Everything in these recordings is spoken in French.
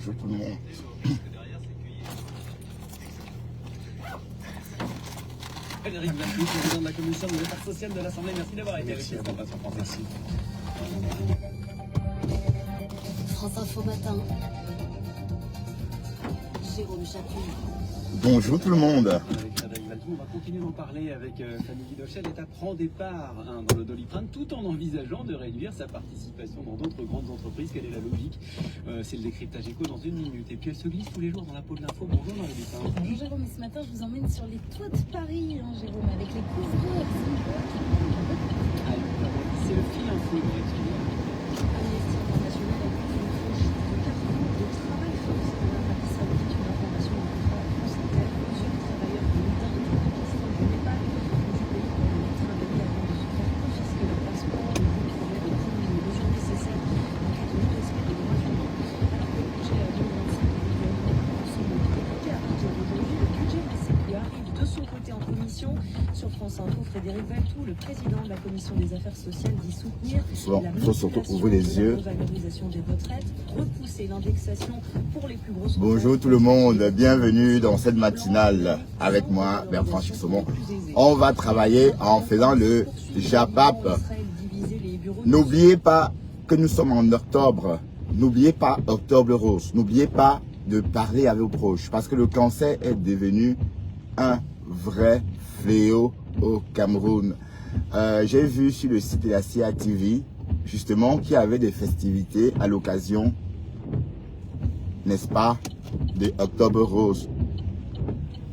Bonjour tout le monde. Frédéric Valcourt, président de la commission des affaires sociales de l'Assemblée, merci d'avoir été avec nous. Merci. France Info Matin. Jérôme Chaput. Bonjour tout le monde. Avec Frédéric Valcourt, on va continuer d'en parler avec Fanny Guidochel. L'État prend des parts dans le Doliprane tout en envisageant de réduire sa participation dans d'autres grandes entreprises. Quelle est la logique? C'est le décryptage éco dans une minute. Et puis elle se glisse tous les jours dans la peau de l'info. Bonjour Marie Dupin. Bonjour Jérôme, ce matin je vous emmène sur les toits de Paris, Jérôme, avec les couvreurs. C'est le fil info. Amnesty International accuse une franchise de 4 ans de travail forcé en Arabie Saoudite, une information de France Inter. Plusieurs travailleurs venus d'Inde, du Pakistan, du Népal ou du pays ont été travaillés avant de se faire confisquer leur passeport. Le but promet de prendre une mesure nécessaire en cas de non-respect des droits humains. Alors que le budget 2025 du gouvernement semble débuter à partir d'aujourd'hui, le budget qui arrive de son côté en commission. Sur France Info, Frédéric Valcourt, le président de la commission des affaires sociales, dit soutenir Il faut surtout ouvrir les yeux. la revalorisation des retraites, repousser l'indexation pour les plus grosses. Bonjour tout le monde, bienvenue dans cette matinale avec moi, Bertrand Chixomon. On va travailler en faisant le JAPAP. N'oubliez pas que nous sommes en octobre. N'oubliez pas Octobre Rose. N'oubliez pas de parler avec vos proches parce que le cancer est devenu un vrai fléau au Cameroun. J'ai vu sur le site de la CIA TV justement qu'il y avait des festivités à l'occasion, n'est-ce pas, de Octobre Rose.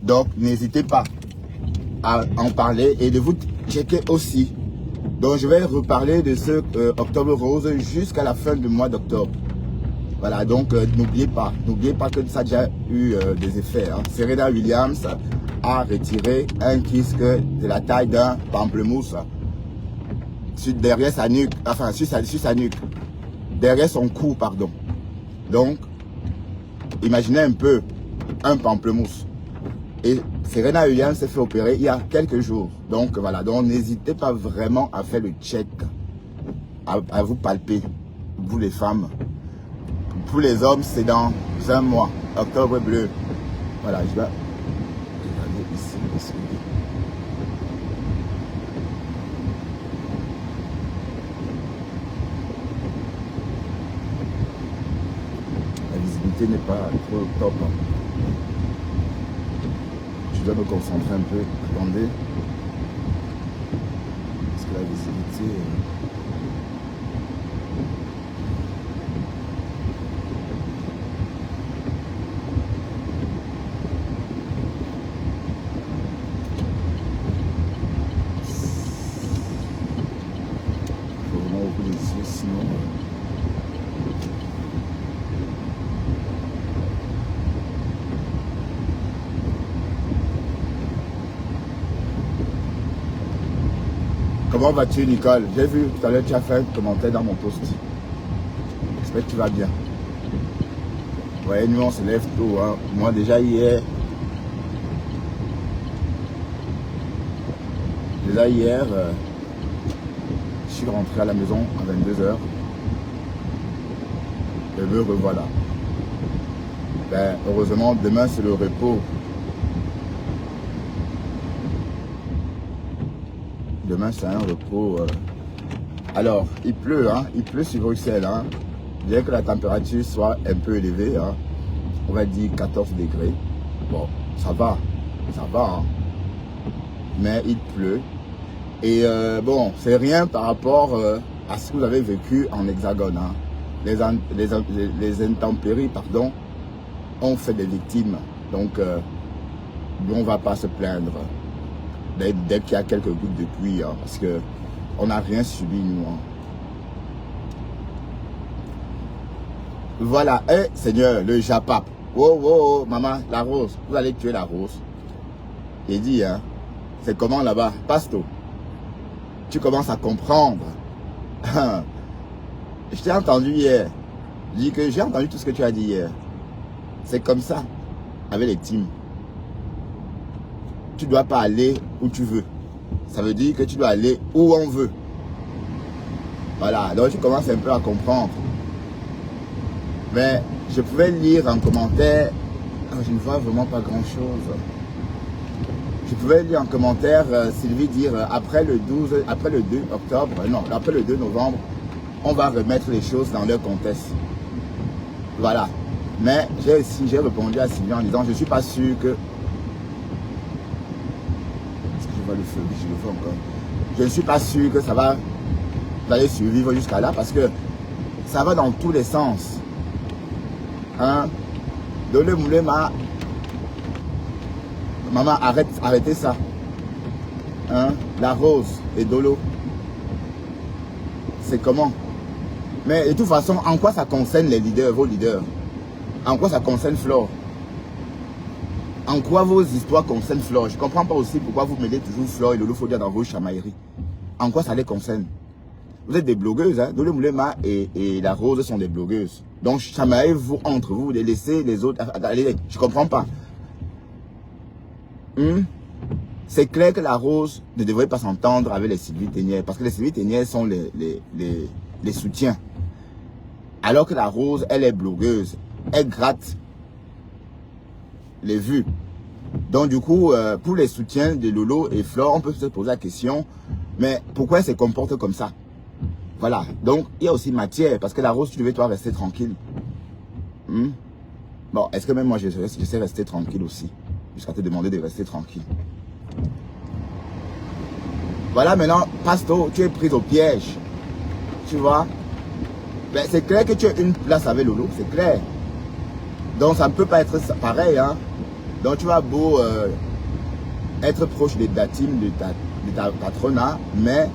Donc n'hésitez pas à en parler et de vous checker aussi. Donc je vais reparler de ce Octobre Rose jusqu'à la fin du mois d'octobre. Voilà, donc n'oubliez pas que ça a déjà eu des effets. Hein. Serena Williams a retiré un kiosque de la taille d'un pamplemousse derrière sa nuque, enfin sur sa nuque, derrière son cou, pardon. Donc, imaginez un peu un pamplemousse. Et Serena Williams s'est fait opérer il y a quelques jours. Donc voilà, donc n'hésitez pas vraiment à faire le check, à vous palper, vous les femmes. Pour les hommes, c'est dans un mois, Octobre bleu. Voilà, je vais regarder ici. La visibilité n'est pas trop top. Je dois me concentrer un peu. Attendez. Parce que la visibilité... sinon comment vas-tu Nicole? J'ai vu tout à l'heure tu as fait un commentaire dans mon post. J'espère que tu vas bien. Ouais, nous on se lève tôt hein. Moi déjà hier je suis rentré à la maison à 22h et me revoilà. Ben, heureusement, demain c'est le repos. Demain c'est un repos. Alors, il pleut, hein, il pleut sur Bruxelles. Hein. Bien que la température soit un peu élevée, hein, on va dire 14 degrés. Bon, ça va. Hein. Mais il pleut. Et bon, c'est rien par rapport à ce que vous avez vécu en Hexagone. Hein. Les intempéries, pardon, ont fait des victimes. Donc, on ne va pas se plaindre dès qu'il y a quelques gouttes de pluie. Hein, parce qu'on n'a rien subi, nous. Hein. Voilà, Seigneur, le Japap. Oh, maman, la rose. Vous allez tuer la rose. J'ai dit, hein, c'est comment là-bas? Pasto. Tu commences à comprendre. Je t'ai entendu hier. Je dis que j'ai entendu tout ce que tu as dit hier. C'est comme ça avec les teams. Tu ne dois pas aller où tu veux. Ça veut dire que tu dois aller où on veut. Voilà, donc tu commences un peu à comprendre. Mais je pouvais lire en commentaire, je ne vois vraiment pas grand chose. Je pouvais lire en commentaire Sylvie dire après le 2 octobre, non, après le 2 novembre, on va remettre les choses dans leur contexte. Voilà. Mais j'ai répondu à Sylvie en disant je ne suis pas sûr que. Est-ce que je vois le feu? Oui, je le vois encore. Je ne suis pas sûr que ça va aller survivre jusqu'à là parce que ça va dans tous les sens. Hein? Dole Moulema. Maman, arrêtez ça. Hein? La Rose et Dolo. C'est comment? Mais de toute façon, en quoi ça concerne les leaders, vos leaders? En quoi ça concerne Flore? En quoi vos histoires concernent Flore? Je ne comprends pas aussi pourquoi vous mettez toujours Flore et Lolo Fodia dans vos chamailleries. En quoi ça les concerne? Vous êtes des blogueuses, hein? Dolo Moulema et la Rose sont des blogueuses. Donc chamaillez-vous entre vous, les laissez les autres. Allez, je ne comprends pas. C'est clair que la Rose ne devrait pas s'entendre avec les Sylvie Ténière parce que les Sylvie Ténière sont les soutiens. Alors que la Rose, elle est blogueuse. Elle gratte les vues. Donc du coup, pour les soutiens de Lolo et Flore, on peut se poser la question, mais pourquoi elle se comporte comme ça? Voilà. Donc il y a aussi matière parce que la Rose, tu devais toi rester tranquille. Bon, est-ce que même moi je sais rester tranquille aussi? Jusqu'à te demander de rester tranquille. Voilà, maintenant, Pasto, tu es pris au piège. Tu vois? Ben, c'est clair que tu as une place avec Lolo, c'est clair. Donc, ça ne peut pas être pareil. Hein? Donc, tu vas beau être proche de ta team, de ta patrona, mais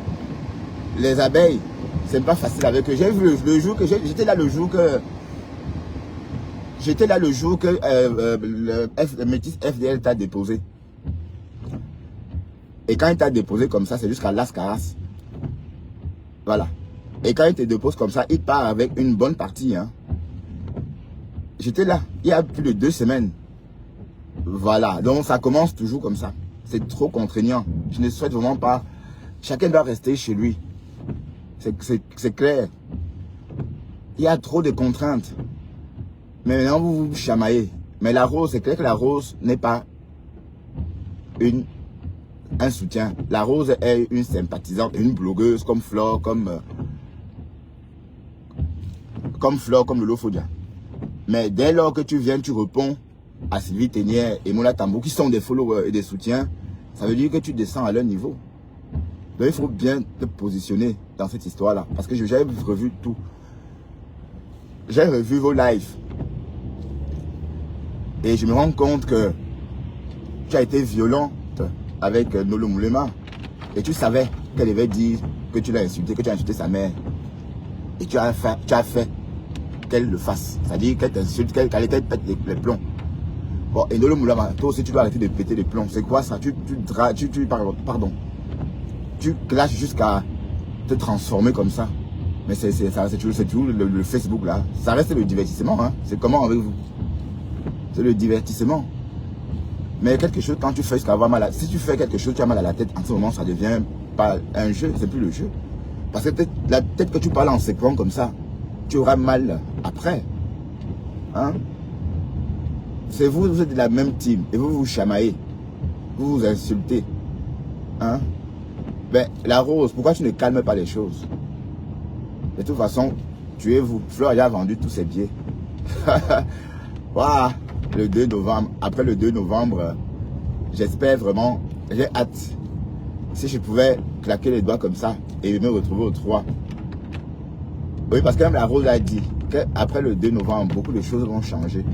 les abeilles, c'est pas facile avec eux. J'ai vu le jour que j'étais là le jour que le métis FDL t'a déposé. Et quand il t'a déposé comme ça, c'est jusqu'à Las Caras. Voilà. Et quand il te dépose comme ça, il part avec une bonne partie. Hein. J'étais là, il y a plus de 2 semaines. Voilà. Donc ça commence toujours comme ça. C'est trop contraignant. Je ne souhaite vraiment pas. Chacun doit rester chez lui. C'est clair. Il y a trop de contraintes. Mais maintenant, vous vous chamaillez. Mais la Rose, c'est clair que la Rose n'est pas un soutien. La Rose est une sympathisante, une blogueuse comme Flore, comme Flore, comme Lolo Fodia. Mais dès lors que tu viens, tu réponds à Sylvie Ténière et Moula Tambou, qui sont des followers et des soutiens, ça veut dire que tu descends à leur niveau. Donc il faut bien te positionner dans cette histoire-là. Parce que j'ai revu tout. J'ai revu vos lives. Et je me rends compte que tu as été violente avec Dolo Moulema. Et tu savais qu'elle devait dire que tu l'as insulté, que tu as insulté sa mère. Et tu as fait qu'elle le fasse. C'est-à-dire qu'elle t'insulte, qu'elle pète les plombs. Bon, et Dolo Moulema, toi aussi tu dois arrêter de péter les plombs. C'est quoi ça? Pardon. Tu clashes jusqu'à te transformer comme ça. Mais c'est toujours le Facebook là. Ça reste le divertissement. Hein. C'est comment avec vous? C'est le divertissement. Mais quelque chose, quand tu fais jusqu'à avoir mal à... Si tu fais quelque chose, tu as mal à la tête, en ce moment, ça devient pas un jeu, c'est plus le jeu. Parce que la tête que tu parles en séquence comme ça, tu auras mal après. Hein? C'est vous êtes de la même team. Et vous vous chamaillez. Vous vous insultez. Hein? Ben, la Rose, pourquoi tu ne calmes pas les choses? De toute façon, tuez-vous. Flore a vendu tous ses billets. Voilà. Le 2 novembre, après le 2 novembre, j'espère vraiment, j'ai hâte. Si je pouvais claquer les doigts comme ça et me retrouver au 3. Oui, parce que même la Rose a dit qu'après le 2 novembre, beaucoup de choses vont changer.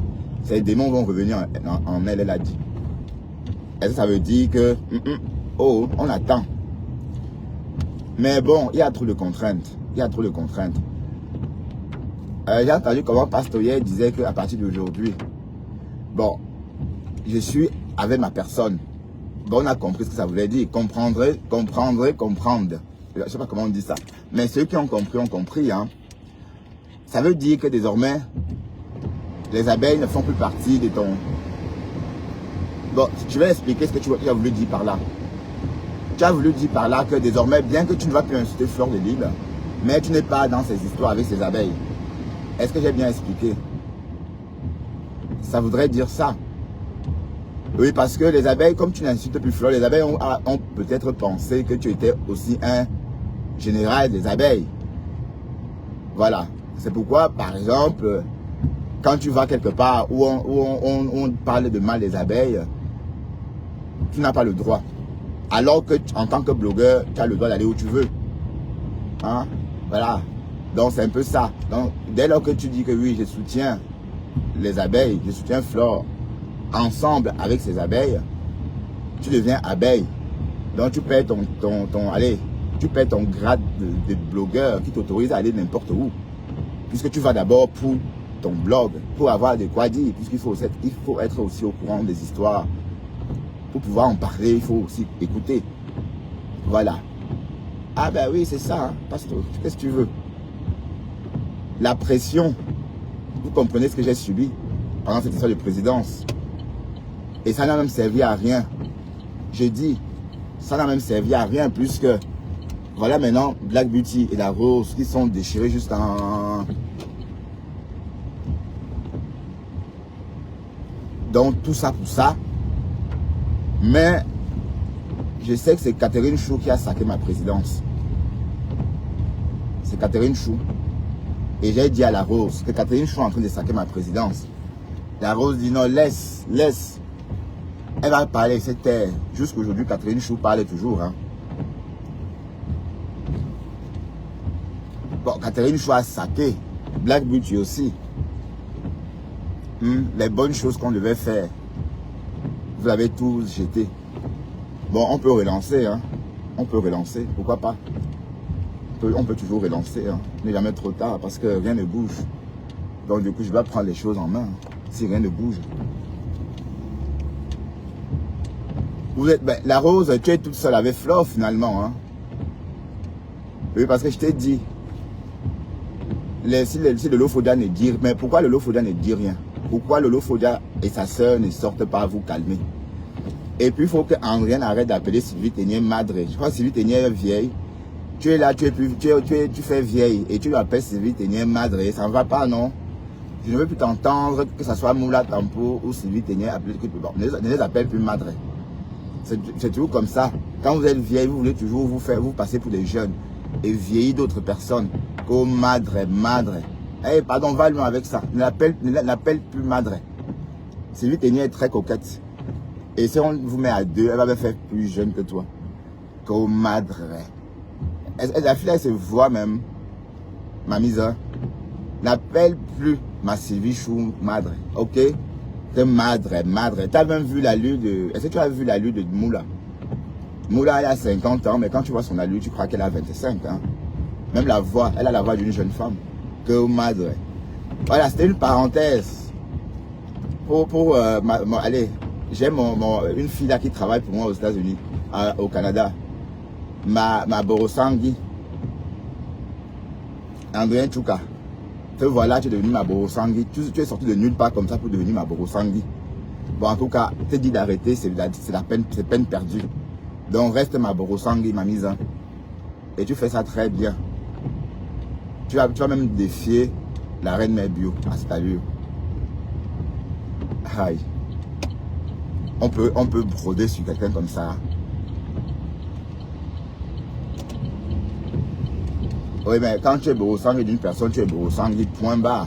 Ces démons vont revenir en elle, elle a dit. Est-ce que ça veut dire que, oh, on attend. Mais bon, il y a trop de contraintes. Il y a trop de contraintes. J'ai entendu comment Pastoyer disait qu'à partir d'aujourd'hui, bon, je suis avec ma personne. Bon, on a compris ce que ça voulait dire. Comprendre. Je ne sais pas comment on dit ça. Mais ceux qui ont compris. Hein. Ça veut dire que désormais, les abeilles ne font plus partie de ton... Bon, je vais expliquer ce que tu as voulu dire par là. Tu as voulu dire par là que désormais, bien que tu ne vas plus insulter Flore de Lille, mais tu n'es pas dans ces histoires avec ces abeilles. Est-ce que j'ai bien expliqué? Ça voudrait dire ça. Oui, parce que les abeilles, comme tu n'insultes plus Flore, les abeilles ont peut-être pensé que tu étais aussi un général des abeilles. Voilà. C'est pourquoi, par exemple, quand tu vas quelque part où on parle de mal des abeilles, tu n'as pas le droit. Alors que, en tant que blogueur, tu as le droit d'aller où tu veux. Hein? Voilà. Donc, c'est un peu ça. Donc, dès lors que tu dis que oui, je soutiens les abeilles, je soutiens Flore, ensemble avec ces abeilles, tu deviens abeille. Donc, tu perds tu perds ton grade de blogueur qui t'autorise à aller n'importe où. Puisque tu vas d'abord pour ton blog, pour avoir de quoi dire, puisqu'il faut être aussi au courant des histoires. Pour pouvoir en parler, il faut aussi écouter. Voilà. Ah ben oui, c'est ça, hein, pasteur. Qu'est-ce que tu veux? La pression. Vous comprenez ce que j'ai subi pendant cette histoire de présidence. Et ça n'a même servi à rien. Je dis, ça n'a même servi à rien, puisque voilà maintenant Black Beauty et la Rose qui sont déchirés juste en... Donc tout ça pour ça. Mais je sais que c'est Catherine Chou qui a saqué ma présidence. C'est Catherine Chou. Et j'ai dit à la Rose que Catherine Chou est en train de saquer ma présidence. La Rose dit non, laisse. Elle va parler, c'était jusqu'aujourd'hui, Catherine Chou parle toujours. Hein. Bon, Catherine Chou a saqué. Black Beauty aussi. Les bonnes choses qu'on devait faire. Vous avez tous jeté. Bon, on peut relancer. Hein. On peut relancer. Pourquoi pas? On peut toujours relancer. Hein. Mais jamais trop tard parce que rien ne bouge. Donc du coup, je vais prendre les choses en main. Si rien ne bouge. Vous êtes, la Rose, tu es toute seule avec Flore finalement. Hein. Oui, parce que je t'ai dit. Si le Lolofodia ne dit... Mais pourquoi le Lolofodia ne dit rien? Pourquoi le Lolofodia et sa sœur ne sortent pas vous calmer? Et puis il faut que Andrienne arrête d'appeler Sylvie Ténier madre. Je crois que Sylvie Ténier est vieille. Tu es là, tu fais vieille et tu l'appelles Sylvie Ténier madre. Ça ne va pas, non? Je ne veux plus t'entendre que ce soit Moula Tampo ou Sylvie Ténier appelée. Bon, ne les appelle plus madre. C'est toujours comme ça. Quand vous êtes vieille, vous voulez toujours vous passer pour des jeunes et vieillir d'autres personnes. Oh madre. Eh, pardon, va loin avec ça. Ne l'appelle plus madre. Sylvie Ténier est très coquette. Et si on vous met à deux, elle va me faire plus jeune que toi. Oh madre. La fille, elle se voit même. Ma mise. N'appelle plus ma Sylvie Chou madre. Ok? C'est madre. Tu as même vu l'allure de... Est-ce que tu as vu l'allure de Moula? Moula, elle a 50 ans, mais quand tu vois son allure, tu crois qu'elle a 25 ans. Même la voix, elle a la voix d'une jeune femme. Que madre. Voilà, c'était une parenthèse. Allez, j'ai une fille là qui travaille pour moi aux États-Unis, au Canada. Ma Borosangui. Andrien Chouka. Te voilà, tu es devenu ma Borosangui. Tu es sorti de nulle part comme ça pour devenir ma Borosangui. Bon, en tout cas, te dis d'arrêter, c'est peine perdue. Donc, reste ma Borosangui, ma mise. Et tu fais ça très bien. Tu vas même défier la reine mère bio à cette allure. Aïe. On peut broder sur quelqu'un comme ça. Oui, mais quand tu es Borosangui d'une personne, tu es Borosangui, point barre.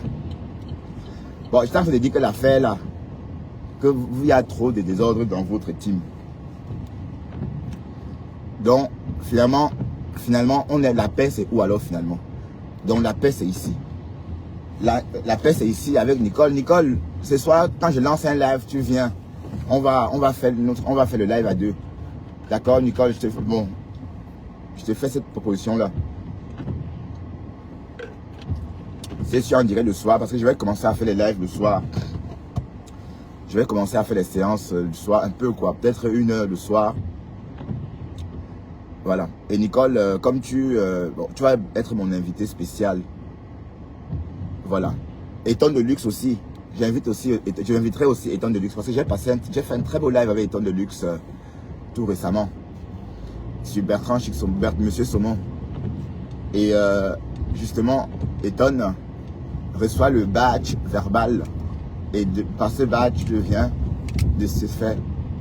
Bon, je suis en train de dire que l'affaire là, qu'il y a trop de désordre dans votre team. Donc, finalement, la paix, c'est où alors finalement? Donc, la paix, c'est ici. La paix, c'est ici avec Nicole. Nicole, ce soir, quand je lance un live, tu viens. On va faire le live à deux. D'accord, Nicole, je te fais cette proposition-là. C'est sûr, on dirait le soir, parce que je vais commencer à faire les lives le soir. Je vais commencer à faire les séances le soir, un peu quoi, peut-être 1 heure le soir. Voilà. Et Nicole, comme tu vas être mon invité spécial. Voilà. Eton de Luxe aussi. Je inviterai aussi Eton de Luxe parce que j'ai fait un très beau live avec Eton de Luxe tout récemment. Sur Bertrand Monsieur Saumon. Et justement, Eton reçoit le badge verbal Et par ce bas, tu deviens de ce fait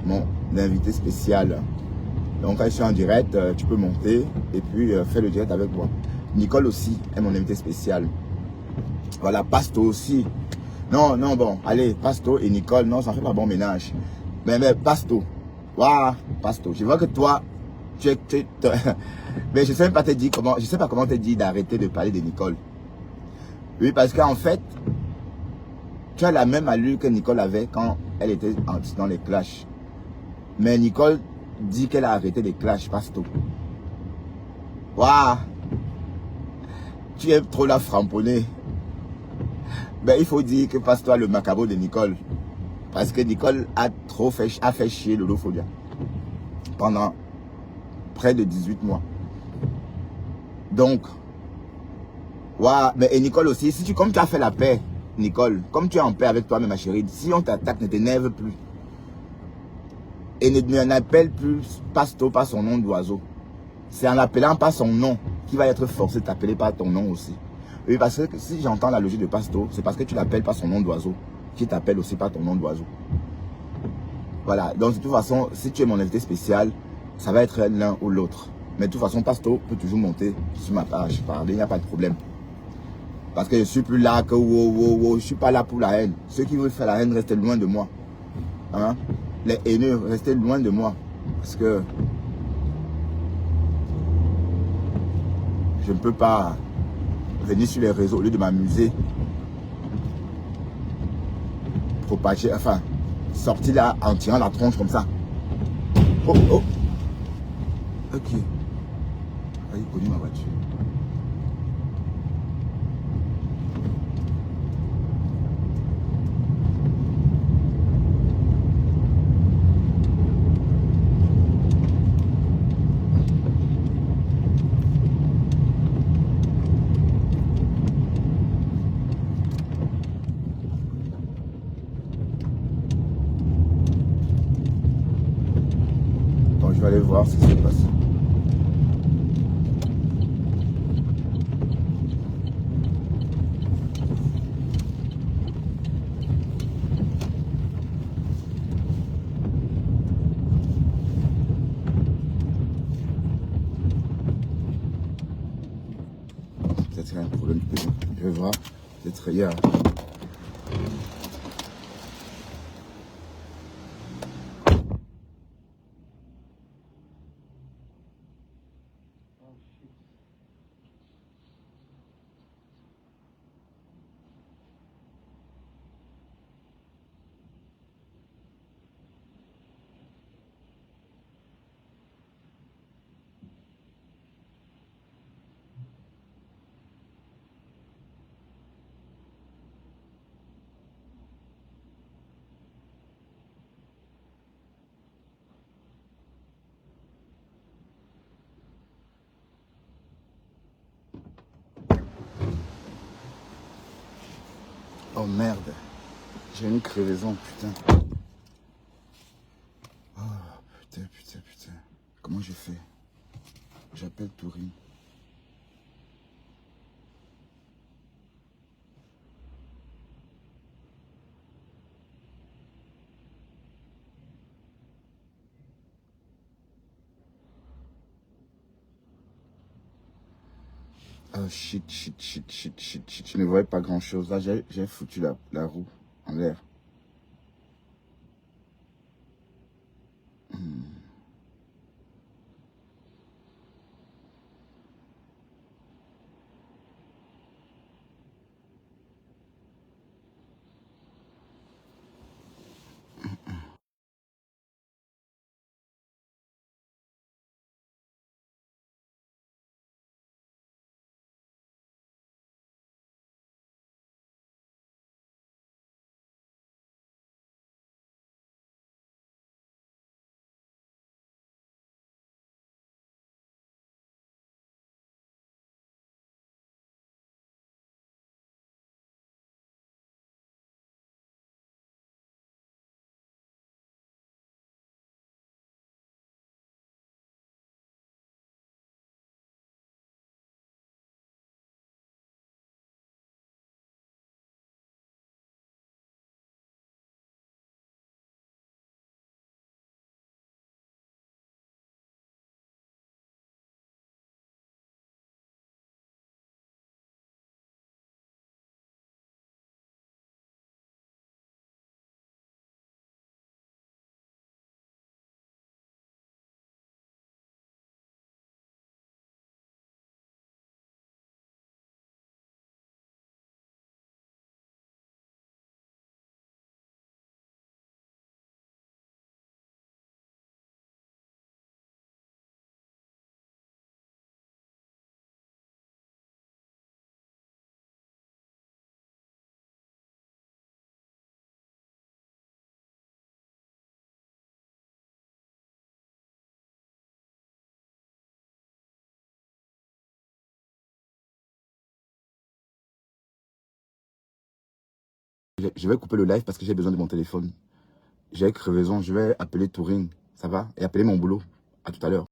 mon invité spécial. Donc quand je suis en direct, tu peux monter et puis faire le direct avec moi. Nicole aussi est mon invité spécial. Voilà, Pasto aussi. Non, non, bon, allez, Pasto et Nicole, non, ça fait pas bon ménage. Mais Pasto, waouh, Pasto, je vois que toi, mais je sais même pas te dire comment, je sais pas comment te dire d'arrêter de parler de Nicole. Oui, parce qu'en fait, tu as la même allure que Nicole avait quand elle était dans les clashs. Mais Nicole dit qu'elle a arrêté les clashs, Pasto. Waouh, tu aimes trop la framponner. Ben, il faut dire que Pasto a le macabre de Nicole. Parce que Nicole a fait chier Lolo Folia pendant près de 18 mois. Donc, waouh, mais et Nicole aussi, si comme tu as fait la paix, Nicole, comme tu es en paix avec toi-même, ma chérie, si on t'attaque, ne t'énerve plus. Et n'appelle plus Pasto par son nom d'oiseau. C'est en l'appelant par son nom qu'il va être forcé de t'appeler par ton nom aussi. Oui, parce que si j'entends la logique de Pasto, c'est parce que tu l'appelles par son nom d'oiseau, qui t'appelle aussi par ton nom d'oiseau. Voilà, donc de toute façon, si tu es mon invité spécial, ça va être l'un ou l'autre. Mais de toute façon, Pasto peut toujours monter sur ma page, parler, il n'y a pas de problème. Parce que je suis plus là que je suis pas là pour la haine. Ceux qui veulent faire la haine, restez loin de moi. Hein? Les haineux, restez loin de moi. Parce que je ne peux pas venir sur les réseaux au lieu de m'amuser. Propager, enfin, sortir là en tirant la tronche comme ça. Oh, oh. Ok. Ah, il connaît ma voiture. Bon, je vais aller voir ce qui se passe. Peut-être qu'il y a un problème. Je vais voir. Peut-être il y a. Oh merde. J'ai une crevaison, putain. Oh putain, putain, putain. Comment je fais? J'appelle Touring. Oh shit, shit, shit, shit, shit, shit. Je ne voyais pas grand chose. Là, j'ai foutu la roue en l'air. Je vais couper le live parce que j'ai besoin de mon téléphone. J'ai crevaison, je vais appeler Touring, ça va? Et appeler mon boulot. À tout à l'heure.